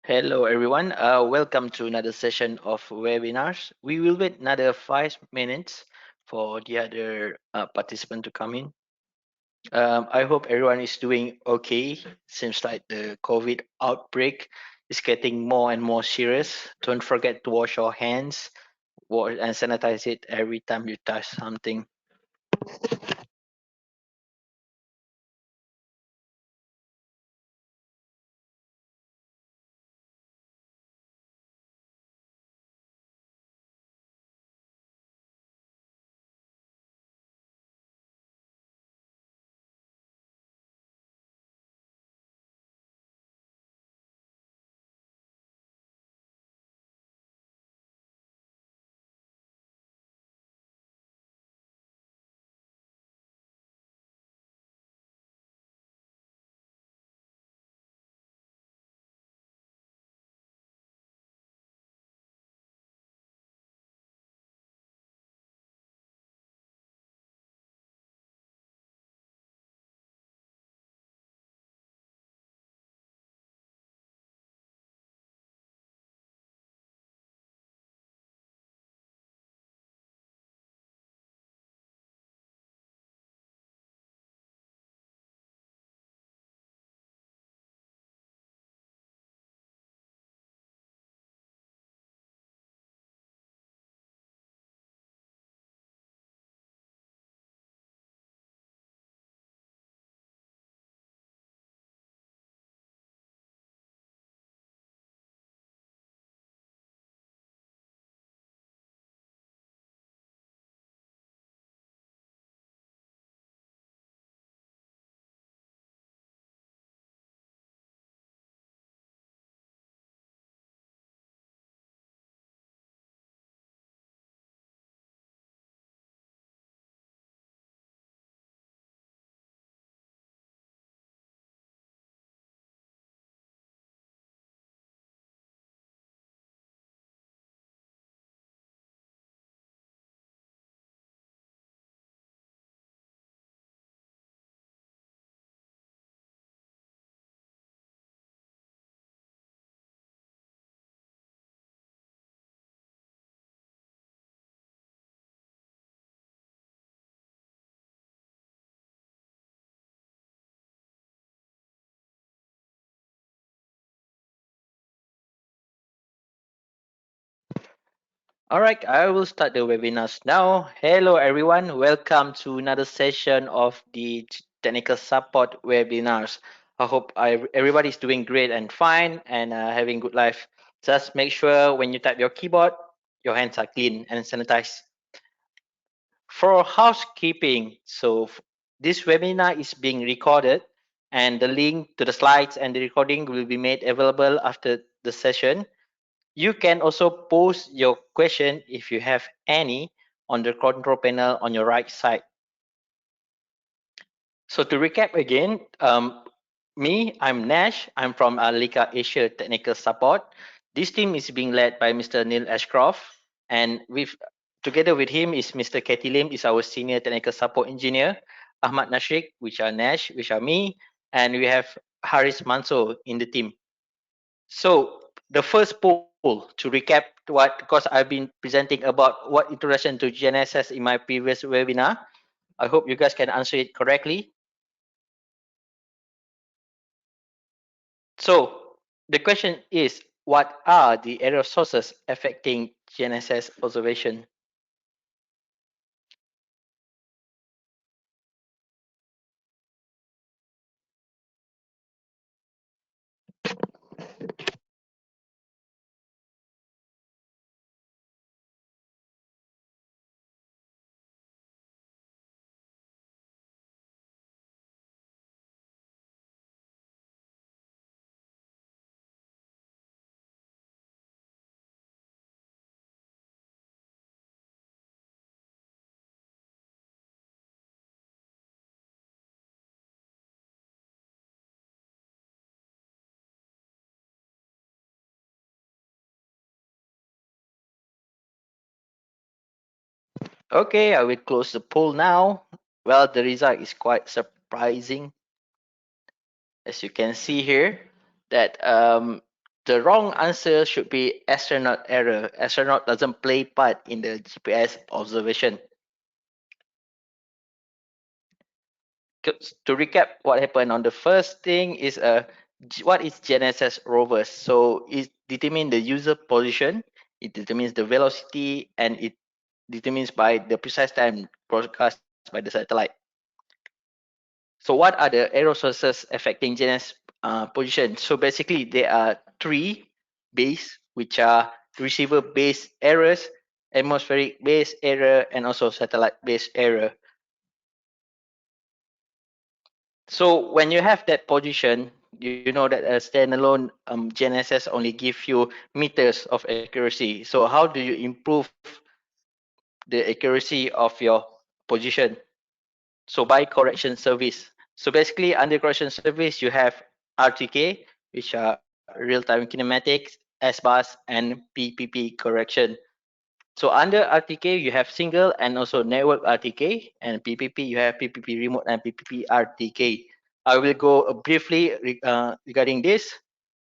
Hello, everyone. Welcome to another session of webinars. We will wait another 5 minutes for the other participant to come in. I hope everyone is doing okay. Seems like the COVID outbreak is getting more and more serious. Don't forget to wash your hands and sanitize it every time you touch something. All right, I will start the webinars now. Hello, everyone. Welcome to another session of the technical support webinars. I hope everybody is doing great and fine and having good life. Just make sure when you type your keyboard, your hands are clean and sanitized. For housekeeping, this webinar is being recorded and the link to the slides and the recording will be made available after the session. You can also post your question if you have any on the control panel on your right side. So to recap again, I'm Nash. I'm from Lika Asia Technical Support. This team is being led by Mr. Neil Ashcroft, and together with him is Mr. Katie Lim, is our Senior Technical Support Engineer, Ahmad Nashrik, which are Nash, which are me, and we have Haris Manso in the team. So the first poll to recap what, because I've been presenting about what introduction to GNSS in my previous webinar. I hope you guys can answer it correctly. So the question is, what are the error sources affecting GNSS observation? Okay, I will close the poll now. Well, the result is quite surprising. As you can see here, that The wrong answer should be astronaut error. Astronaut doesn't play part in the GPS observation. To recap what happened on the first thing is what is GNSS rovers? So it determines the user position, it determines the velocity, and it determines by the precise time broadcast by the satellite. So what are the error sources affecting GNSS position? So basically there are three base, which are receiver based errors, atmospheric based error, and also satellite based error. So when you have that position, you know that a standalone GNSS only give you meters of accuracy. So how do you improve the accuracy of your position? So by correction service. So basically under correction service, you have RTK, which are real-time kinematics, SBAS, and PPP correction. So under RTK, you have single and also network RTK, and PPP, you have PPP remote and PPP RTK. I will go briefly regarding this.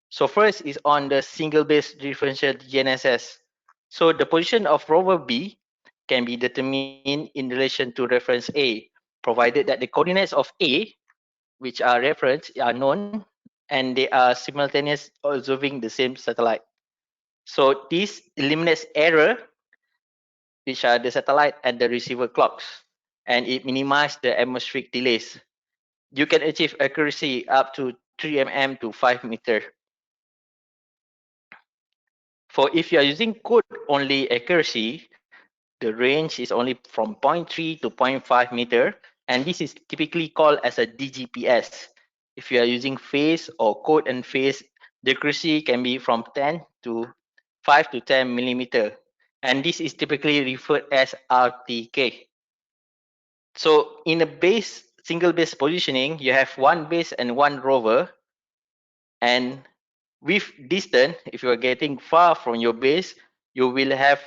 So first is on the single base differential GNSS. So the position of rover B can be determined in relation to reference A, provided that the coordinates of A, which are reference, are known and they are simultaneous observing the same satellite. So this eliminates error, which are the satellite and the receiver clocks, and it minimizes the atmospheric delays. You can achieve accuracy up to 3 mm to 5 meter. For if you are using code only accuracy, the range is only from zero point 0.3 to zero point 0.5 meter, and this is typically called as a DGPS. If you are using phase or code and phase, the accuracy can be from 10 to 5 to 10 millimeter, and this is typically referred as RTK. So in a base single base positioning, you have one base and one rover, and with distance, if you are getting far from your base, you will have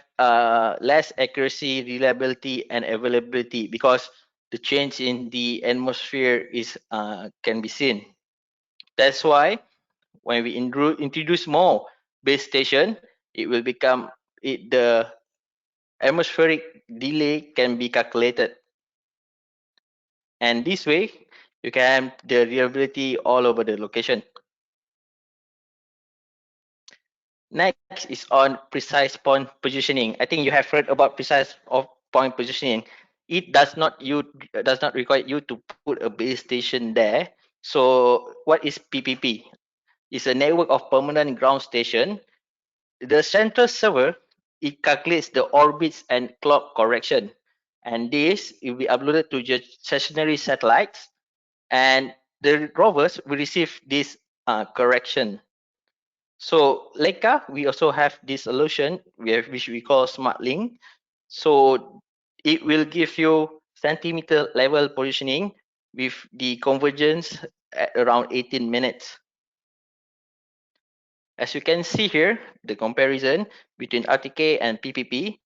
less accuracy, reliability, and availability because the change in the atmosphere is can be seen. That's why when we introduce more base station, it will become the atmospheric delay can be calculated, and this way you can have the reliability all over the location. Next is on precise point positioning. I think you have heard about precise of point positioning. It does not require you to put a base station there. So what is PPP? It's a network of permanent ground station. The central server, it calculates the orbits and clock correction, and this will be uploaded to your stationary satellites, and the rovers will receive this correction. So Leica, we also have this solution which we call Smart Link. So it will give you centimeter level positioning with the convergence at around 18 minutes. As you can see here, the comparison between RTK and PPP.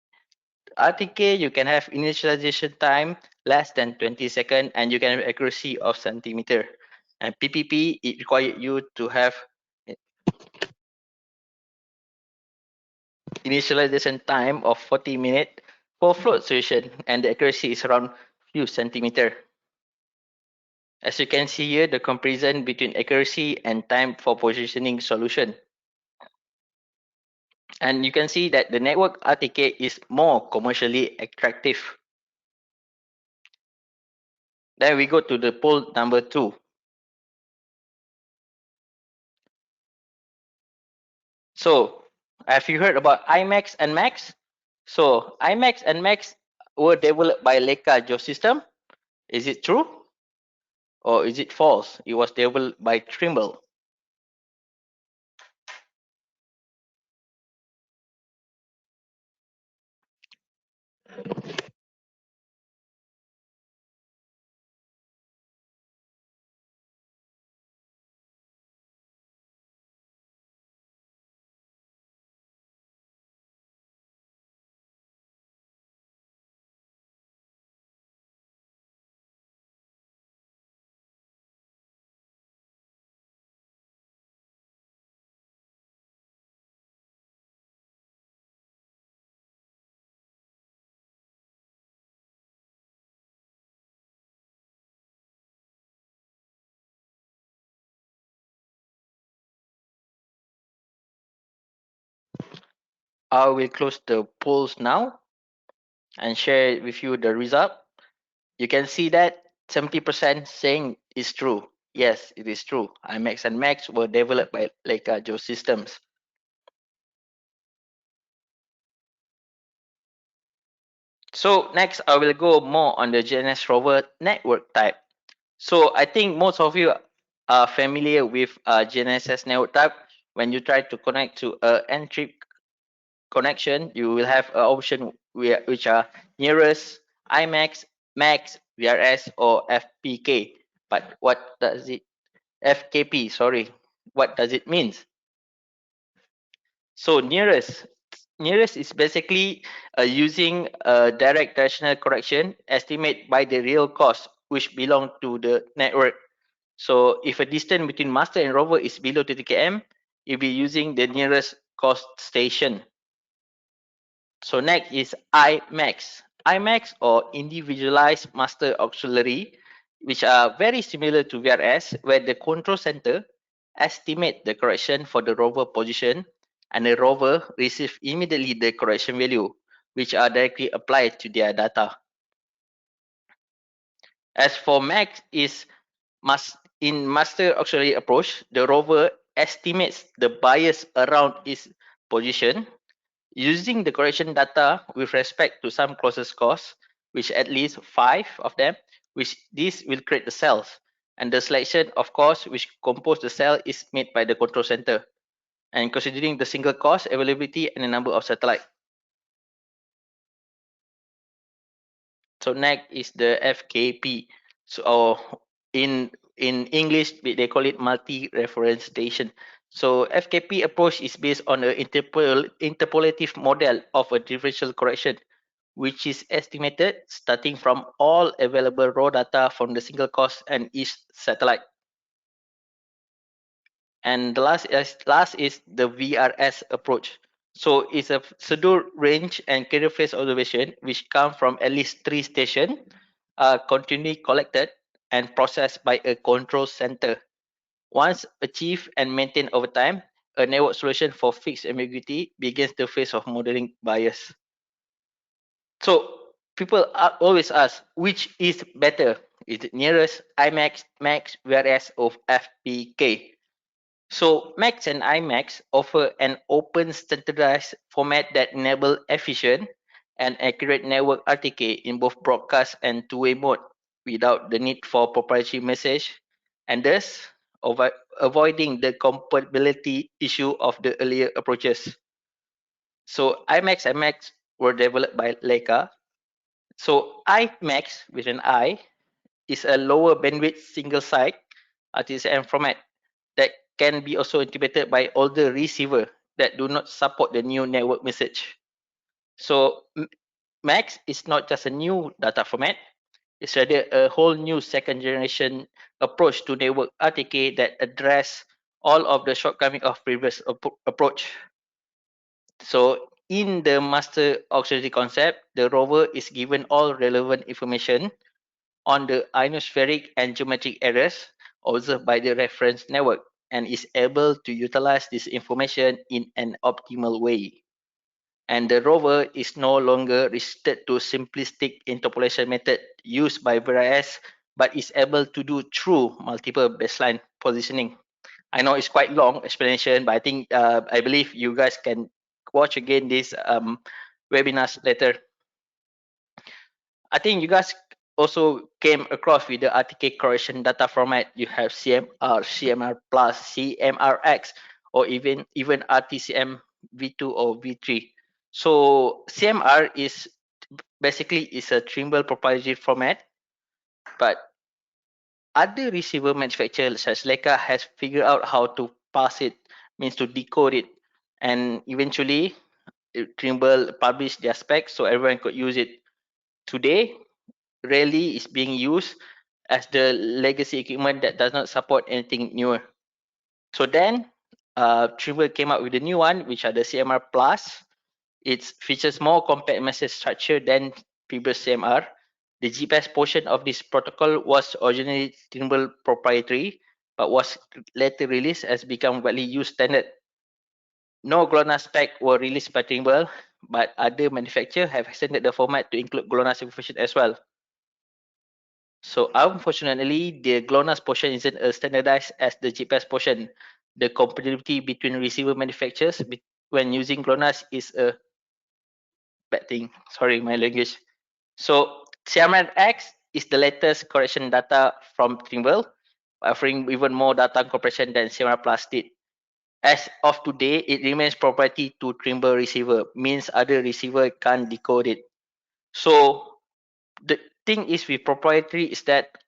RTK, you can have initialization time less than 20 seconds and you can have accuracy of centimeter. And PPP, it requires you to have initialization time of 40 minutes for float solution, and the accuracy is around few centimeter. As you can see here, the comparison between accuracy and time for positioning solution. And you can see that the network RTK is more commercially attractive. Then we go to the poll number 2. So have you heard about IMAX and MAX? So IMAX and MAX were developed by Leica Geosystem. Is it true or is it false? It was developed by Trimble. I will close the polls now and share with you the result. You can see that 70% saying is true. Yes, it is true. IMAX and MAX were developed by Leica Geosystems. So next, I will go more on the GNSS rover network type. So I think most of you are familiar with GNSS network type. When you try to connect to a N-trip connection, you will have an option which are nearest, IMAX, MAX, VRS, or FPK. But what does it FKP? Sorry, what does it mean? So nearest is basically using a direct directional correction estimate by the real cost which belong to the network. So if a distance between master and rover is below 30 km, you'll be using the nearest cost station. So next is IMAX. IMAX or individualized master auxiliary, which are very similar to VRS, where the control center estimate the correction for the rover position and the rover receive immediately the correction value, which are directly applied to their data. As for MAX is in master auxiliary approach, the rover estimates the bias around its position using the correction data with respect to some closest cause, which at least 5 of them, which this will create the cells. And the selection of cause which compose the cell is made by the control center. And considering the single cause, availability, and the number of satellite. So next is the FKP. So in English they call it multi-reference station. So FKP approach is based on an interpolative model of a differential correction, which is estimated starting from all available raw data from the single cause and each satellite. And the last is the VRS approach. So it's a schedule range and carrier phase observation which come from at least 3 stations, continually collected and processed by a control center. Once achieved and maintained over time, a network solution for fixed ambiguity begins the phase of modeling bias. So people always ask which is better? Is it nearest, IMAX, MAX, VRS, or FPK? So Max and IMAX offer an open standardized format that enable efficient and accurate network RTK in both broadcast and two-way mode without the need for proprietary message, and thus avoiding the compatibility issue of the earlier approaches. So IMAX and MAX were developed by Leica. So IMAX with an I is a lower bandwidth single site RTSM format that can be also integrated by older receiver that do not support the new network message. So MAX is not just a new data format, it's rather a whole new second generation approach to network RTK that address all of the shortcomings of previous approach. So in the master auxiliary concept, the rover is given all relevant information on the ionospheric and geometric errors observed by the reference network and is able to utilize this information in an optimal way. And the rover is no longer restricted to simplistic interpolation method used by VRS, but is able to do true multiple baseline positioning. I know it's quite long explanation, but I believe you guys can watch again this webinars later. I think you guys also came across with the RTK correction data format. You have CMR, CMR plus, CMRX, or even RTCM V2 or V3. So CMR is basically is a Trimble proprietary format, but other receiver manufacturers such Leica has figured out how to pass it, means to decode it, and eventually Trimble published their specs so everyone could use it. Today, rarely is being used as the legacy equipment that does not support anything newer. So then, Trimble came up with a new one, which are the CMR Plus. It features more compact message structure than previous CMR. The GPS portion of this protocol was originally Trimble proprietary, but was later released as become widely used standard. No GLONASS spec were released by Trimble, but other manufacturers have extended the format to include GLONASS information as well. So unfortunately, the GLONASS portion isn't as standardized as the GPS portion. The compatibility between receiver manufacturers when using GLONASS is a bad thing. Sorry, my language. So CMR X is the latest correction data from Trimble, offering even more data compression than CMR Plus did. As of today, it remains proprietary to Trimble receiver, means other receiver can't decode it. So the thing is with proprietary is that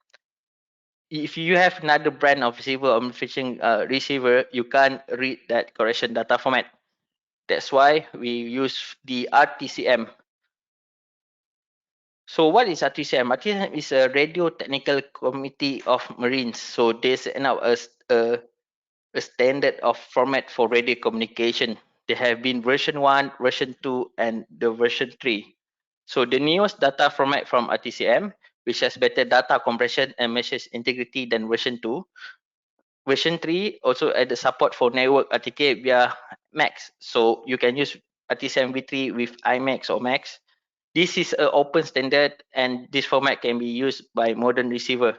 if you have another brand of receiver or manufacturing receiver, you can't read that correction data format. That's why we use the RTCM. So what is RTCM? RTCM is a Radio Technical Committee of Marines. So they set out a standard of format for radio communication. There have been version 1, version 2, and the version 3. So the newest data format from RTCM, which has better data compression and message integrity than version 2. Version 3 also added support for network RTK via Max. So you can use RTCM v3 with iMax or Max. This is an open standard and this format can be used by modern receiver.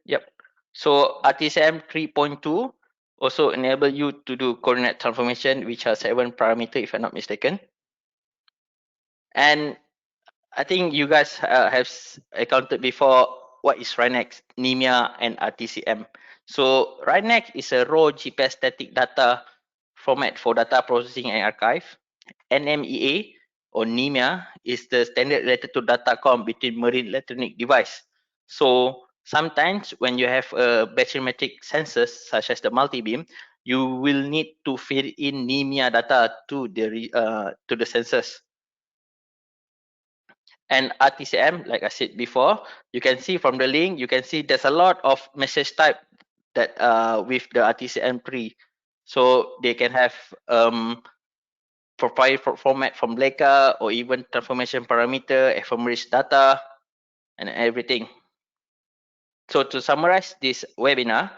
Yep. So RTSM 3.2 also enable you to do coordinate transformation, which has 7 parameter if I'm not mistaken. And I think you guys have accounted before what is Rhinex, NIMIA, and RTCM. So Rhinex is a raw GPS static data format for data processing and archive. NMEA or NIMIA is the standard related to datacom between marine electronic device. So sometimes when you have a bathymetric sensors such as the multi-beam, you will need to feed in NIMIA data to the sensors. And RTCM, like I said before, you can see from the link, you can see there's a lot of message type that with the RTCM tree. So they can have proprietary format from Leica or even transformation parameter, ephemeris data, and everything. So to summarize this webinar,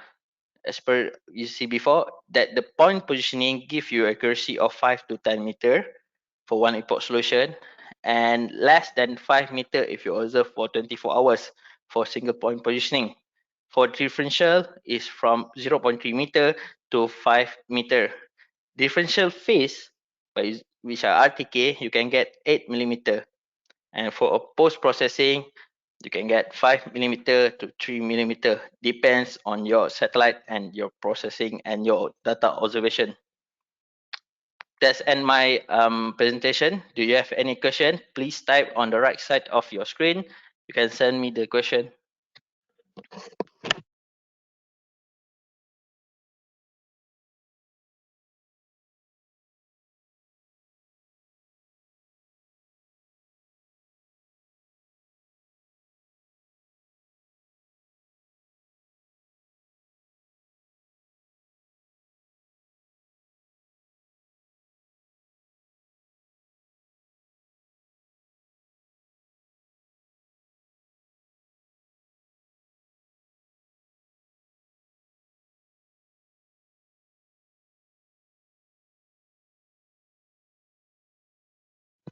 as per you see before, that the point positioning give you accuracy of 5 to 10 meter for one epoch solution and less than 5 meter if you observe for 24 hours for single point positioning. For differential is from 0.3 meter to 5 meter. Differential phase, which are RTK, you can get 8 millimeter. And for a post processing, you can get 5 millimeter to 3 millimeter, depends on your satellite and your processing and your data observation. That's end my presentation. Do you have any question? Please type on the right side of your screen. You can send me the question.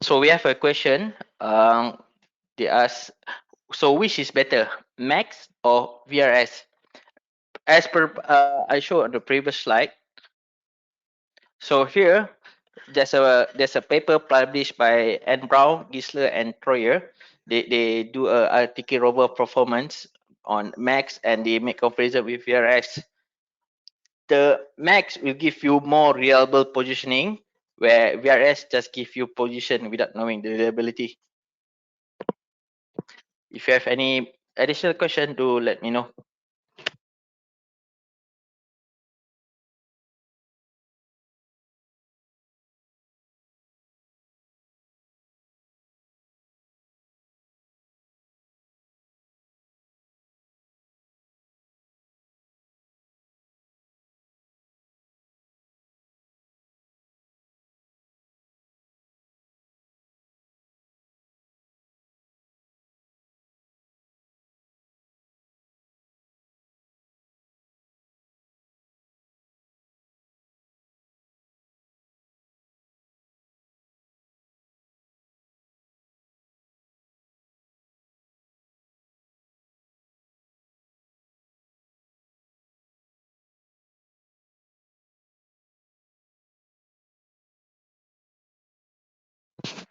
So we have a question. They ask, so which is better, Max or VRS? As per I showed on the previous slide. So here, there's a paper published by Anne Brown, Gisler, and Troyer. They do a RTK rover performance on Max and they make comparison with VRS. The Max will give you more reliable positioning, where VRS just give you position without knowing the reliability. If you have any additional question, do let me know.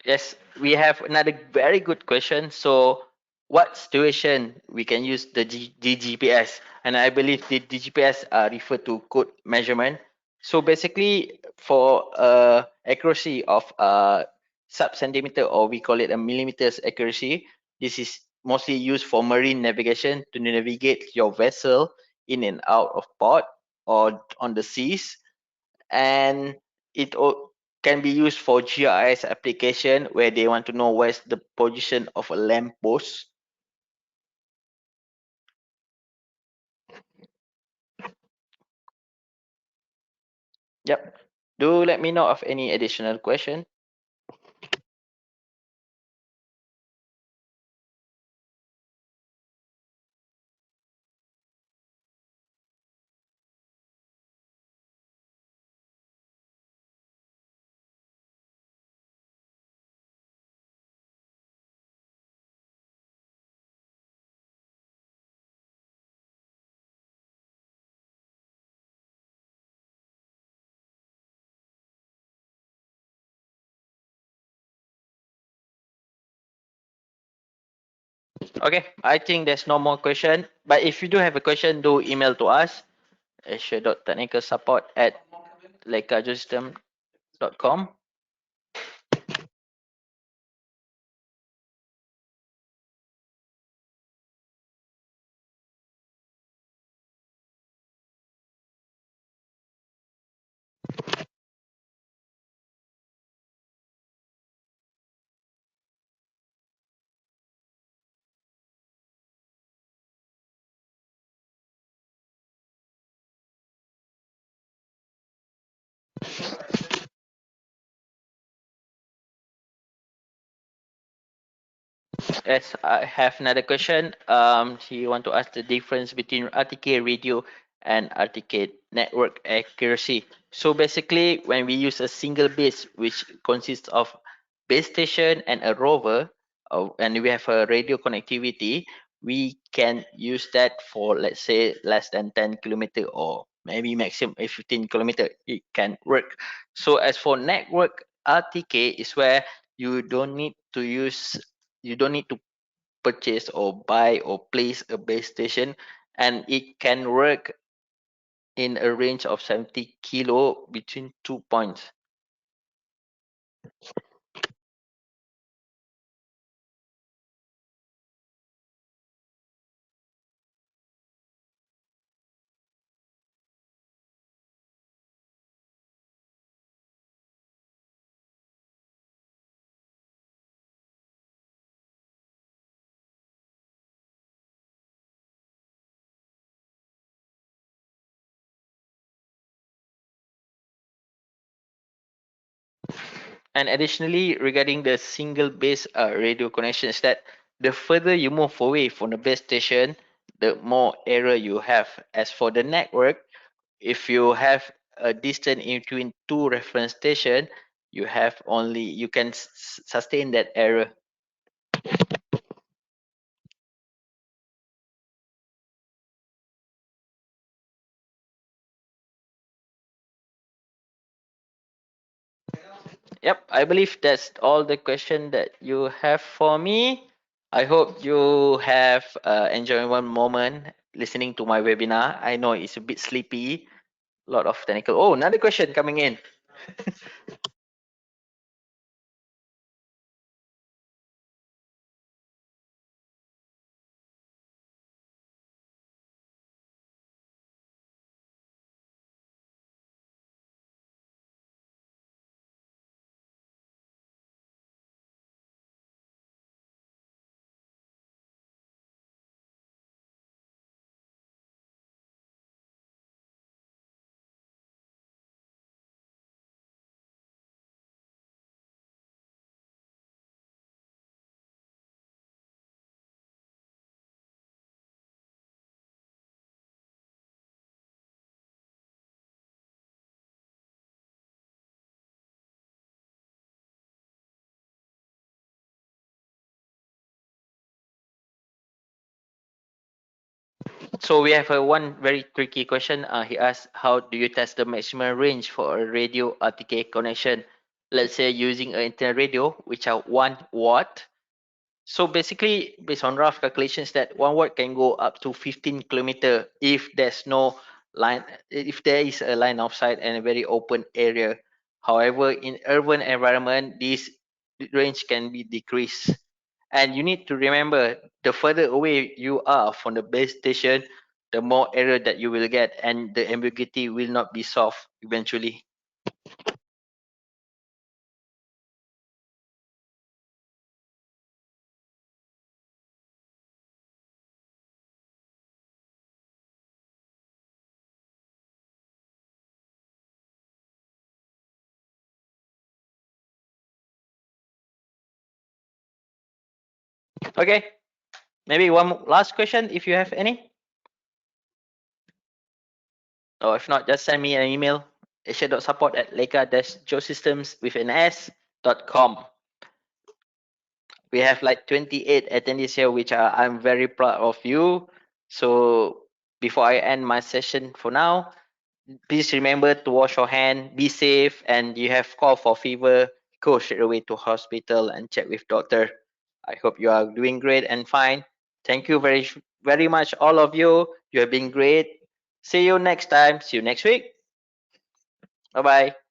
Yes, we have another very good question. So, what situation we can use the GPS? And I believe the GPS refer to code measurement. So basically, for accuracy of sub centimeter, or we call it a millimeters accuracy, this is mostly used for marine navigation to navigate your vessel in and out of port or on the seas, and can be used for GIS application where they want to know where's the position of a lamp post. Yep. Do let me know of any additional question. Okay, I think there's no more question. But if you do have a question, do email to us asia.technicalsupport@lekajosystem.com. Yes, I have another question. She want to ask the difference between RTK radio and RTK network accuracy. So basically, when we use a single base, which consists of base station and a rover, and we have a radio connectivity, we can use that for, let's say, less than 10 kilometer, or maybe maximum 15 kilometer. It can work. So as for network RTK is where you don't need to use you don't need to purchase or buy or place a base station, and it can work in a range of 70 kilo between 2 points. And additionally, regarding the single base radio connection, is that the further you move away from the base station, the more error you have. As for the network, if you have a distance in between two reference station, you can sustain that error. Yep, I believe that's all the question that you have for me. I hope you have enjoyed one moment listening to my webinar. I know it's a bit sleepy, a lot of technical. Oh, another question coming in. So we have a one very tricky question. He asked, how do you test the maximum range for a radio RTK connection? let's say using an internet radio, which are 1 watt. So basically, based on rough calculations, that 1 watt can go up to 15 kilometer if there's no line, if there is a line of sight and a very open area. However, in urban environment, this range can be decreased. And you need to remember, the further away you are from the base station, the more error that you will get, and the ambiguity will not be solved eventually. Okay, maybe one last question if you have any. Or if not, just send me an email, asia.support at leica-geosystems with an s.com. We have like 28 attendees here, which I'm very proud of you. So before I end my session for now, please remember to wash your hand, be safe, and you have cough or fever, go straight away to hospital and check with doctor. I hope you are doing great and fine. Thank you very much, all of you. You have been great. See you next time. See you next week. Bye bye.